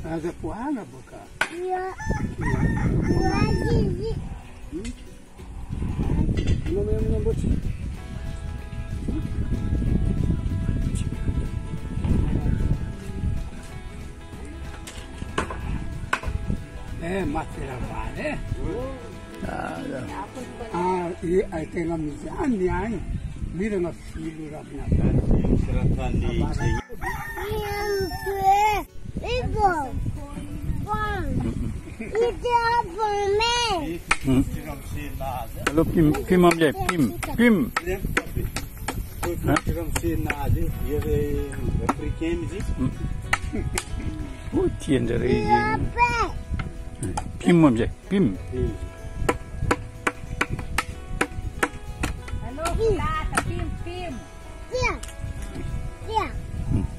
هذا فوهانا بكا. Matera vale. E aí tem a mizani aí. Mira na filho da minha Kalau pim amle pim. Oh tian dari. Pim amle pim. Hello, pim.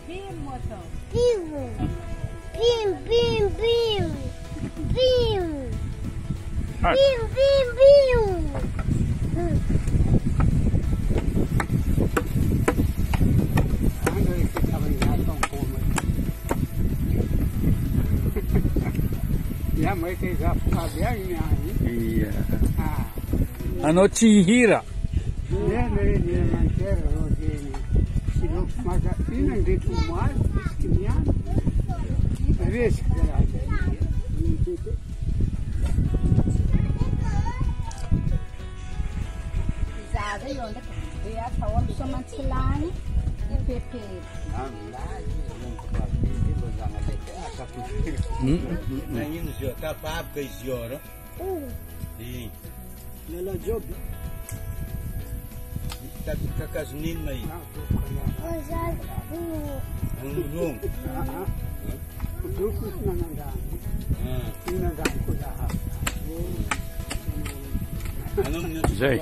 Pim moto. Pim. Ya mai que já fica bem aí. Iya. Ano Chihira. Ne manter rodini. Si lo magazzino in detto mai, stiamo. Riesci a Zada yon da ya tawon so man tilani e pepe. Menino senhor, tá papo com esse senhor, sim. Ela job. Tá com as meninas aí. Não. O truco não anda. Não anda com a Zai.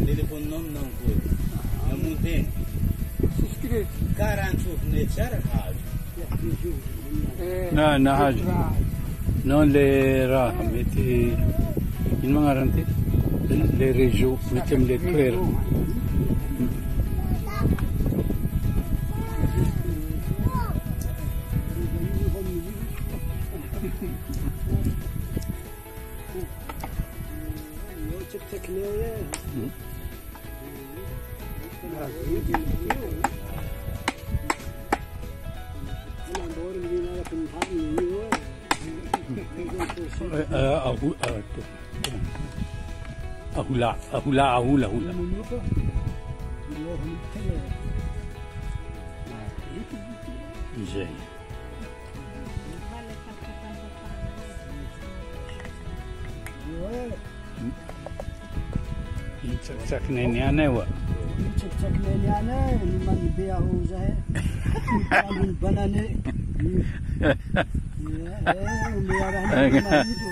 Telefone não foi. Não tem. Garanto ne chara rádio. Na haj. Non le ra meti in mangarante le rejo metem le twer. Ahula. Zai. Cak nenek wa. Cek leliane, liman biar uzah. Liman banane. Ya, biar itu.